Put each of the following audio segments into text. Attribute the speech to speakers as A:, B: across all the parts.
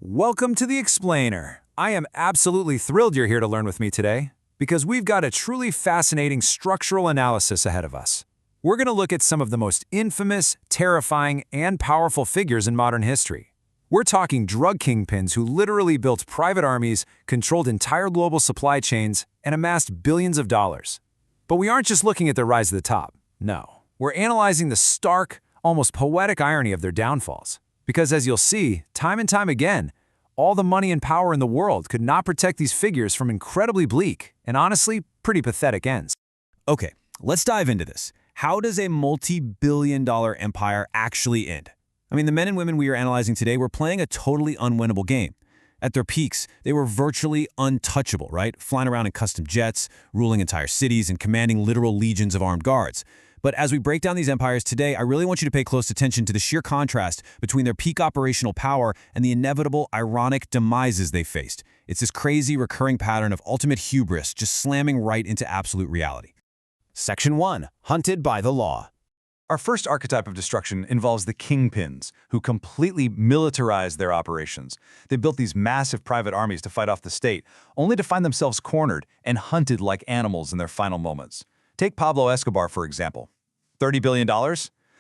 A: Welcome to The Explainer. I am absolutely thrilled you're here to learn with me today, because we've got a truly fascinating structural analysis ahead of us. We're going to look at some of the most infamous, terrifying, and powerful figures in modern history. We're talking drug kingpins who literally built private armies, controlled entire global supply chains, and amassed billions of dollars. But we aren't just looking at their rise to the top. No, we're analyzing the stark, almost poetic irony of their downfalls. Because as you'll see, time and time again, all the money and power in the world could not protect these figures from incredibly bleak and honestly pretty pathetic ends.
B: Okay, let's dive into this. How does a multi-billion-dollar empire actually end? I mean, the men and women we are analyzing today were playing a totally unwinnable game. At their peaks, they were virtually untouchable, right? Flying around in custom jets, ruling entire cities, and commanding literal legions of armed guards. But as we break down these empires today, I really want you to pay close attention to the sheer contrast between their peak operational power and the inevitable, ironic demises they faced. It's this crazy, recurring pattern of ultimate hubris just slamming right into absolute reality.
C: Section 1. Hunted by the law.
D: Our first archetype of destruction involves the kingpins, who completely militarized their operations. They built these massive private armies to fight off the state, only to find themselves cornered and hunted like animals in their final moments. Take Pablo Escobar, for example. $30 billion?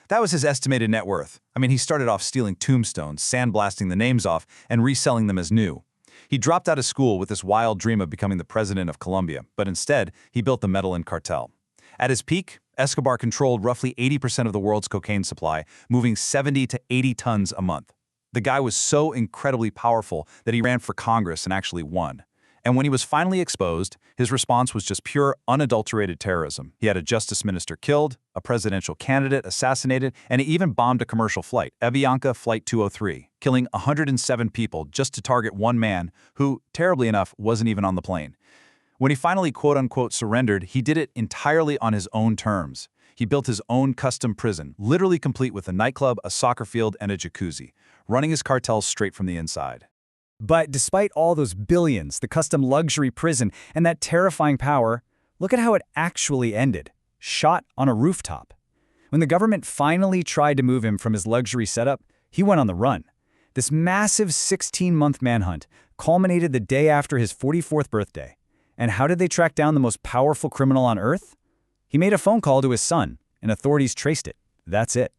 D: That was his estimated net worth. I mean, he started off stealing tombstones, sandblasting the names off, and reselling them as new. He dropped out of school with this wild dream of becoming the president of Colombia, but instead, he built the Medellin cartel. At his peak, Escobar controlled roughly 80% of the world's cocaine supply, moving 70 to 80 tons a month. The guy was so incredibly powerful that he ran for Congress and actually won. And when he was finally exposed, his response was just pure, unadulterated terrorism. He had a justice minister killed, a presidential candidate assassinated, and he even bombed a commercial flight, Avianca Flight 203, killing 107 people just to target one man who, terribly enough, wasn't even on the plane. When he finally quote-unquote surrendered, he did it entirely on his own terms. He built his own custom prison, literally complete with a nightclub, a soccer field, and a jacuzzi, running his cartels straight from the inside.
E: But despite all those billions, the custom luxury prison, and that terrifying power, look at how it actually ended. Shot on a rooftop. When the government finally tried to move him from his luxury setup, he went on the run. This massive 16-month manhunt culminated the day after his 44th birthday. And how did they track down the most powerful criminal on Earth? He made a phone call to his son, and authorities traced it. That's it.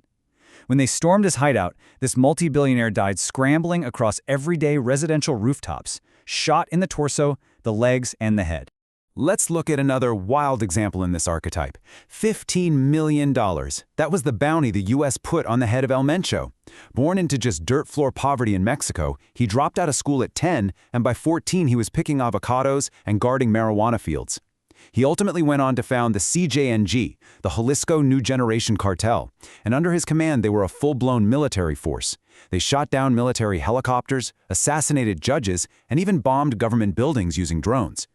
E: When they stormed his hideout, this multi-billionaire died scrambling across everyday residential rooftops, shot in the torso, the legs, and the head.
A: Let's look at another wild example in this archetype. $15 million. That was the bounty the U.S. put on the head of El Mencho. Born into just dirt floor poverty in Mexico, he dropped out of school at 10, and by 14 he was picking avocados and guarding marijuana fields. He ultimately went on to found the CJNG, the Jalisco New Generation Cartel, and under his command they were a full-blown military force. They shot down military helicopters, assassinated judges, and even bombed government buildings using drones.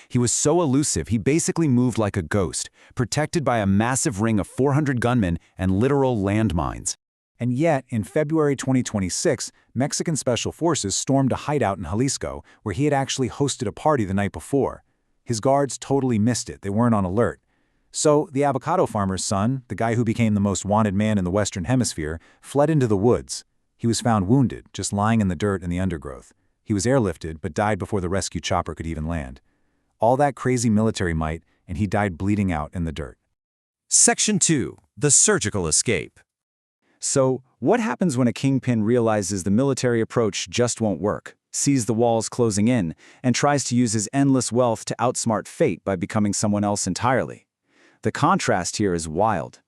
A: He was so elusive he basically moved like a ghost, protected by a massive ring of 400 gunmen and literal landmines.
F: And yet, in February 2026, Mexican Special Forces stormed a hideout in Jalisco where he had actually hosted a party the night before. His guards totally missed it. They weren't on alert. So, the avocado farmer's son, the guy who became the most wanted man in the Western Hemisphere, fled into the woods. He was found wounded, just lying in the dirt and the undergrowth. He was airlifted, but died before the rescue chopper could even land. All that crazy military might, and he died bleeding out in the dirt.
C: Section 2. The surgical escape.
E: So, what happens when a kingpin realizes the military approach just won't work, sees the walls closing in, and tries to use his endless wealth to outsmart fate by becoming someone else entirely? The contrast here is wild.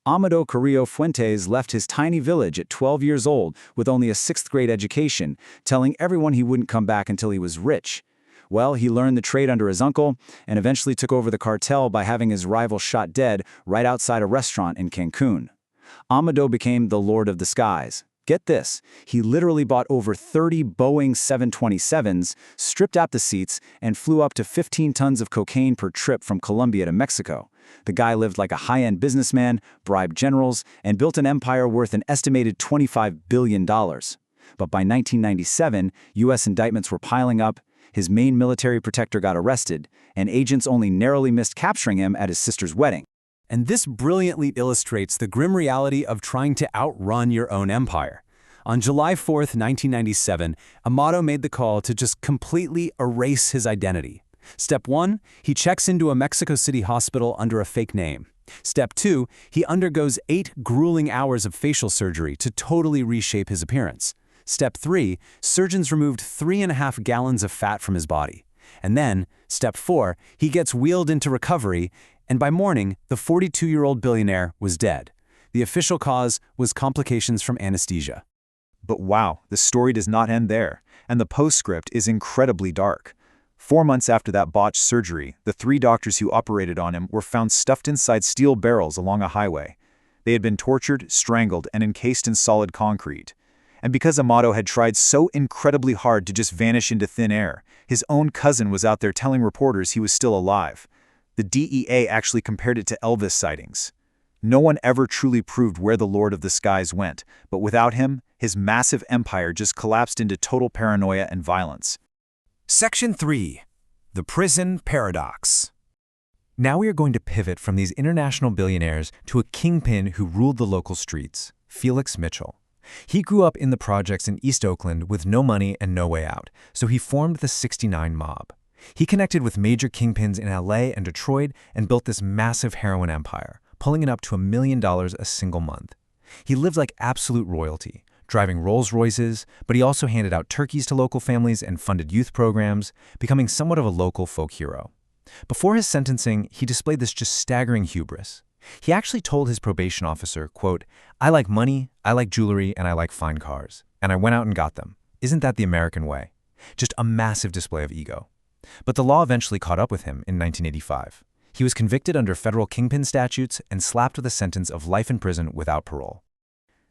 E: Amador Carrillo Fuentes left his tiny village at 12 years old with only a 6th grade education, telling everyone he wouldn't come back until he was rich. Well, he learned the trade under his uncle and eventually took over the cartel by having his rival shot dead right outside a restaurant in Cancun. Amador became the Lord of the Skies. Get this, he literally bought over 30 Boeing 727s, stripped out the seats, and flew up to 15 tons of cocaine per trip from Colombia to Mexico. The guy lived like a high-end businessman, bribed generals, and built an empire worth an estimated $25 billion. But by 1997, U.S. indictments were piling up, his main military protector got arrested, and agents only narrowly missed capturing him at his sister's wedding.
A: And this brilliantly illustrates the grim reality of trying to outrun your own empire.
B: On July 4th, 1997, Amato made the call to just completely erase his identity. Step 1, he checks into a Mexico City hospital under a fake name. Step 2, he undergoes 8 grueling hours of facial surgery to totally reshape his appearance. Step 3, surgeons removed 3.5 gallons of fat from his body. And then, Step 4, he gets wheeled into recovery, and by morning, the 42-year-old billionaire was dead. The official cause was complications from anesthesia.
E: But wow, the story does not end there, and the postscript is incredibly dark. 4 months after that botched surgery, the 3 doctors who operated on him were found stuffed inside steel barrels along a highway. They had been tortured, strangled, and encased in solid concrete. And because Amato had tried so incredibly hard to just vanish into thin air, his own cousin was out there telling reporters he was still alive. The DEA actually compared it to Elvis sightings. No one ever truly proved where the Lord of the Skies went, but without him, his massive empire just collapsed into total paranoia and violence.
C: Section 3. The Prison Paradox. Now we are going to pivot from these international billionaires to a kingpin who ruled the local streets, Felix Mitchell. He grew up in the projects in East Oakland with no money and no way out, so he formed the 69 Mob. He connected with major kingpins in LA and Detroit and built this massive heroin empire, pulling it up to $1 million a single month. He lived like absolute royalty, driving Rolls Royces, but he also handed out turkeys to local families and funded youth programs, becoming somewhat of a local folk hero. Before his sentencing, he displayed this just staggering hubris. He actually told his probation officer, quote, "I like money, I like jewelry, and I like fine cars. And I went out and got them. Isn't that the American way?" Just a massive display of ego. But the law eventually caught up with him in 1985. He was convicted under federal kingpin statutes and slapped with a sentence of life in prison without parole.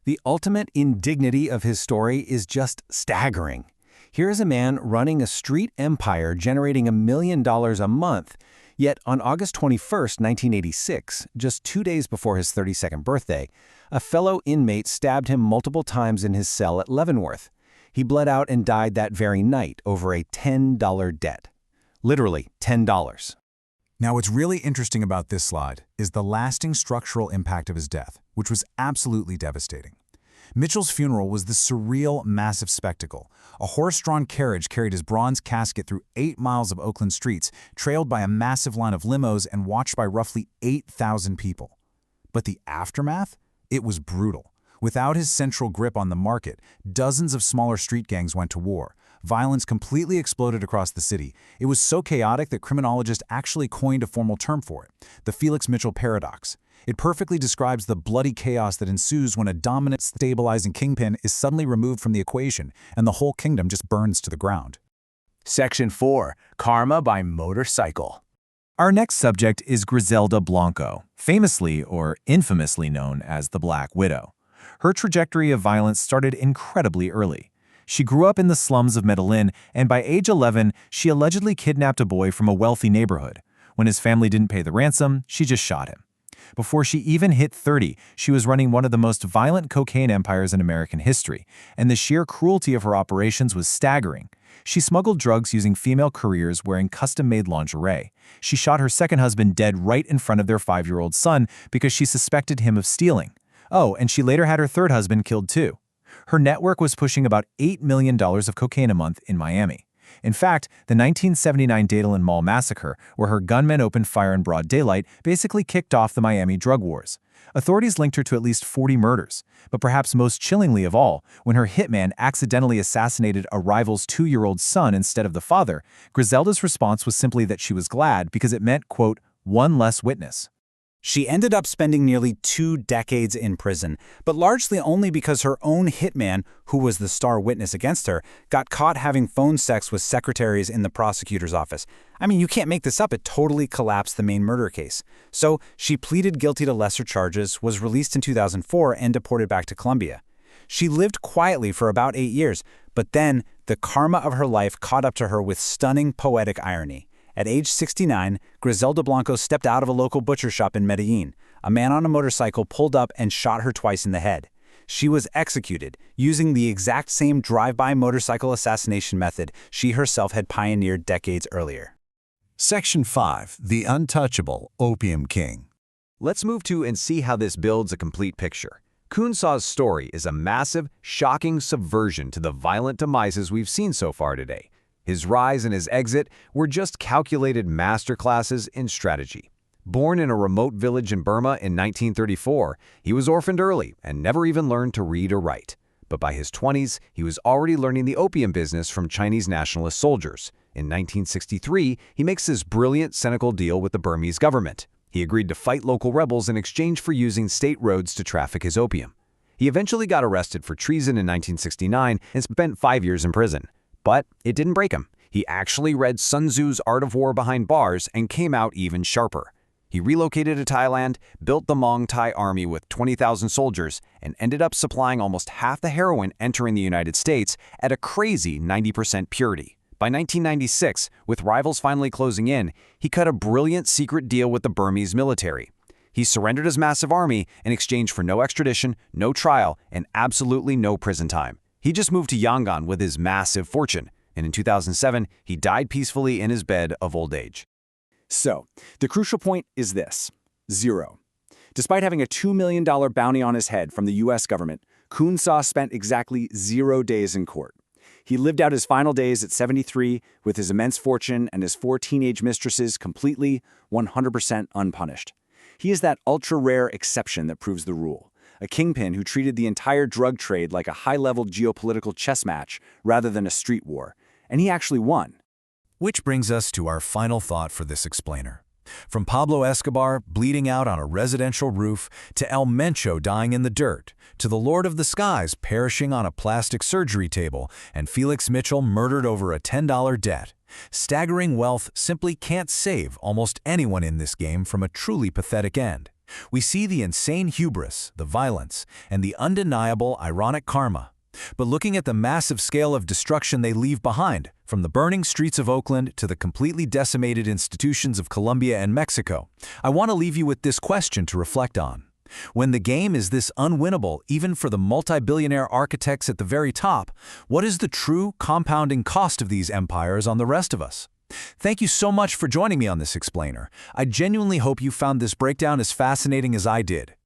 B: The ultimate indignity of his story is just staggering. Here is a man running a street empire generating $1 million a month, yet on August 21st, 1986, just 2 days before his 32nd birthday, a fellow inmate stabbed him multiple times in his cell at Leavenworth. He bled out and died that very night over a $10 debt. Literally $10.
F: Now, what's really interesting about this slide is the lasting structural impact of his death, which was absolutely devastating. Mitchell's funeral was this surreal, massive spectacle. A horse-drawn carriage carried his bronze casket through 8 miles of Oakland streets, trailed by a massive line of limos and watched by roughly 8,000 people. But the aftermath? It was brutal. Without his central grip on the market, dozens of smaller street gangs went to war. Violence completely exploded across the city. It was so chaotic that criminologists actually coined a formal term for it, the Felix Mitchell paradox. It perfectly describes the bloody chaos that ensues when a dominant, stabilizing kingpin is suddenly removed from the equation, and the whole kingdom just burns to the ground.
B: Section 4. Karma by Motorcycle.
C: Our next subject is Griselda Blanco, famously or infamously known as the Black Widow. Her trajectory of violence started incredibly early. She grew up in the slums of Medellin, and by age 11, she allegedly kidnapped a boy from a wealthy neighborhood. When his family didn't pay the ransom, she just shot him. Before she even hit 30, she was running one of the most violent cocaine empires in American history, and the sheer cruelty of her operations was staggering. She smuggled drugs using female couriers wearing custom-made lingerie. She shot her second husband dead right in front of their 5-year-old son because she suspected him of stealing. Oh, and she later had her third husband killed too. Her network was pushing about $8 million of cocaine a month in Miami. In fact, the 1979 Dadeland Mall massacre, where her gunmen opened fire in broad daylight, basically kicked off the Miami drug wars. Authorities linked her to at least 40 murders, but perhaps most chillingly of all, when her hitman accidentally assassinated a rival's 2-year-old son instead of the father, Griselda's response was simply that she was glad because it meant, quote, one less witness.
E: She ended up spending nearly 2 decades in prison, but largely only because her own hitman, who was the star witness against her, got caught having phone sex with secretaries in the prosecutor's office. I mean, you can't make this up. It totally collapsed the main murder case. So she pleaded guilty to lesser charges, was released in 2004, and deported back to Colombia. She lived quietly for about 8 years, but then the karma of her life caught up to her with stunning poetic irony. At age 69, Griselda Blanco stepped out of a local butcher shop in Medellin. A man on a motorcycle pulled up and shot her twice in the head. She was executed using the exact same drive-by motorcycle assassination method she herself had pioneered decades earlier.
F: Section 5. The Untouchable Opium King.
A: Let's move to and see how this builds a complete picture.
B: Kun Sa's story is a massive, shocking subversion to the violent demises we've seen so far today. His rise and his exit were just calculated masterclasses in strategy. Born in a remote village in Burma in 1934, he was orphaned early and never even learned to read or write. But by his 20s, he was already learning the opium business from Chinese nationalist soldiers. In 1963, he makes this brilliant, cynical deal with the Burmese government. He agreed to fight local rebels in exchange for using state roads to traffic his opium. He eventually got arrested for treason in 1969 and spent 5 years in prison. But it didn't break him. He actually read Sun Tzu's Art of War behind bars and came out even sharper. He relocated to Thailand, built the Mong Thai army with 20,000 soldiers, and ended up supplying almost half the heroin entering the United States at a crazy 90% purity. By 1996, with rivals finally closing in, he cut a brilliant secret deal with the Burmese military. He surrendered his massive army in exchange for no extradition, no trial, and absolutely no prison time. He just moved to Yangon with his massive fortune, and in 2007, he died peacefully in his bed of old age.
E: So, the crucial point is this: 0. Despite having a $2 million bounty on his head from the U.S. government, Kun Sa spent exactly 0 days in court. He lived out his final days at 73 with his immense fortune and his 4 teenage mistresses completely, 100% unpunished. He is that ultra-rare exception that proves the rule, a kingpin who treated the entire drug trade like a high-level geopolitical chess match rather than a street war. And he actually won.
C: Which brings us to our final thought for this explainer. From Pablo Escobar bleeding out on a residential roof, to El Mencho dying in the dirt, to the Lord of the Skies perishing on a plastic surgery table, and Felix Mitchell murdered over a $10 debt, staggering wealth simply can't save almost anyone in this game from a truly pathetic end. We see the insane hubris, the violence, and the undeniable ironic karma. But looking at the massive scale of destruction they leave behind, from the burning streets of Oakland to the completely decimated institutions of Colombia and Mexico, I want to leave you with this question to reflect on. When the game is this unwinnable, even for the multi-billionaire architects at the very top, what is the true compounding cost of these empires on the rest of us? Thank you so much for joining me on this explainer. I genuinely hope you found this breakdown as fascinating as I did.